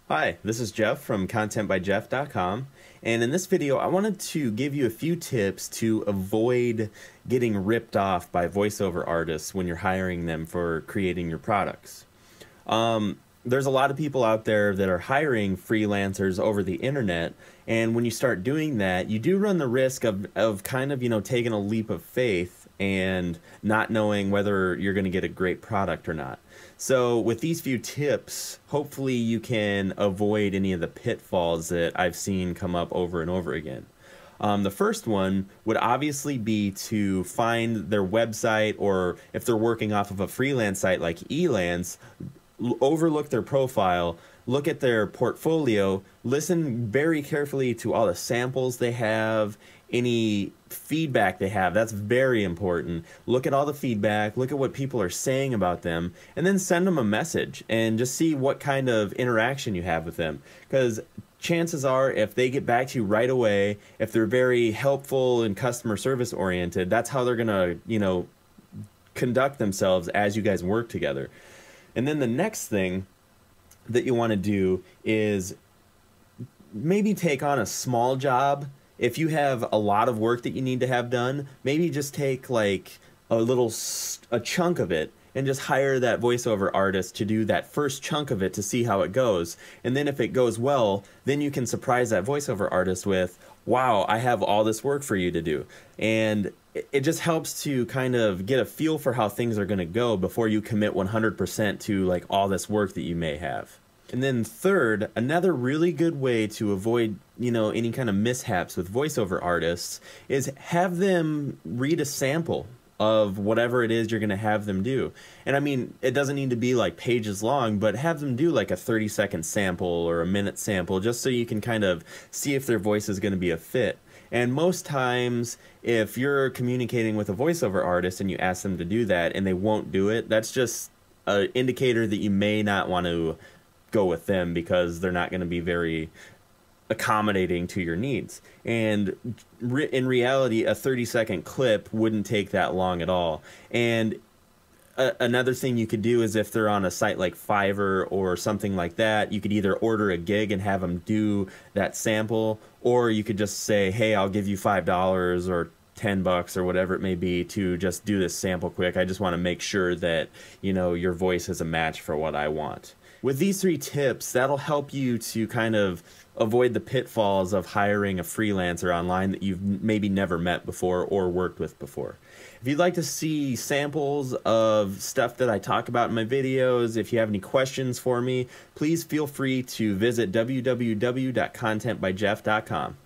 Hi, this is Jeff from contentbyjeff.com, and in this video I wanted to give you a few tips to avoid getting ripped off by voiceover artists when you're hiring them for creating your products. There's a lot of people out there that are hiring freelancers over the internet, and when you start doing that, you do run the risk of kind of, taking a leap of faith and not knowing whether you're going to get a great product or not. So with these few tips, hopefully you can avoid any of the pitfalls that I've seen come up over and over again. The first one would obviously be to find their website, or if they're working off of a freelance site like Elance, overlook their profile, look at their portfolio, listen very carefully to all the samples they have, any feedback they have. That's very important. Look at all the feedback, look at what people are saying about them, and then send them a message and just see what kind of interaction you have with them. Because chances are, if they get back to you right away, if they're very helpful and customer service oriented, that's how they're gonna, conduct themselves as you guys work together. And then the next thing that you want to do is maybe take on a small job. If you have a lot of work that you need to have done, maybe just take like a chunk of it and just hire that voiceover artist to do that first chunk of it to see how it goes. And then if it goes well, then you can surprise that voiceover artist with, wow, I have all this work for you to do. And it just helps to kind of get a feel for how things are going to go before you commit 100% to like all this work that you may have. And then third, another really good way to avoid, any kind of mishaps with voiceover artists is have them read a sample of whatever it is you're going to have them do. And I mean, it doesn't need to be like pages long, but have them do like a 30-second sample or a minute sample, just so you can kind of see if their voice is going to be a fit. And most times, if you're communicating with a voiceover artist and you ask them to do that and they won't do it, that's just an indicator that you may not want to go with them because they're not going to be very accommodating to your needs. And in reality, a 30-second clip wouldn't take that long at all. And another thing you could do is, if they're on a site like Fiverr or something like that, you could either order a gig and have them do that sample, or you could just say, hey, I'll give you $5 or $10 or whatever it may be to just do this sample quick. I just want to make sure that, your voice is a match for what I want. With these 3 tips, that'll help you to kind of avoid the pitfalls of hiring a freelancer online that you've maybe never met before or worked with before. If you'd like to see samples of stuff that I talk about in my videos, if you have any questions for me, please feel free to visit www.contentbyjeff.com.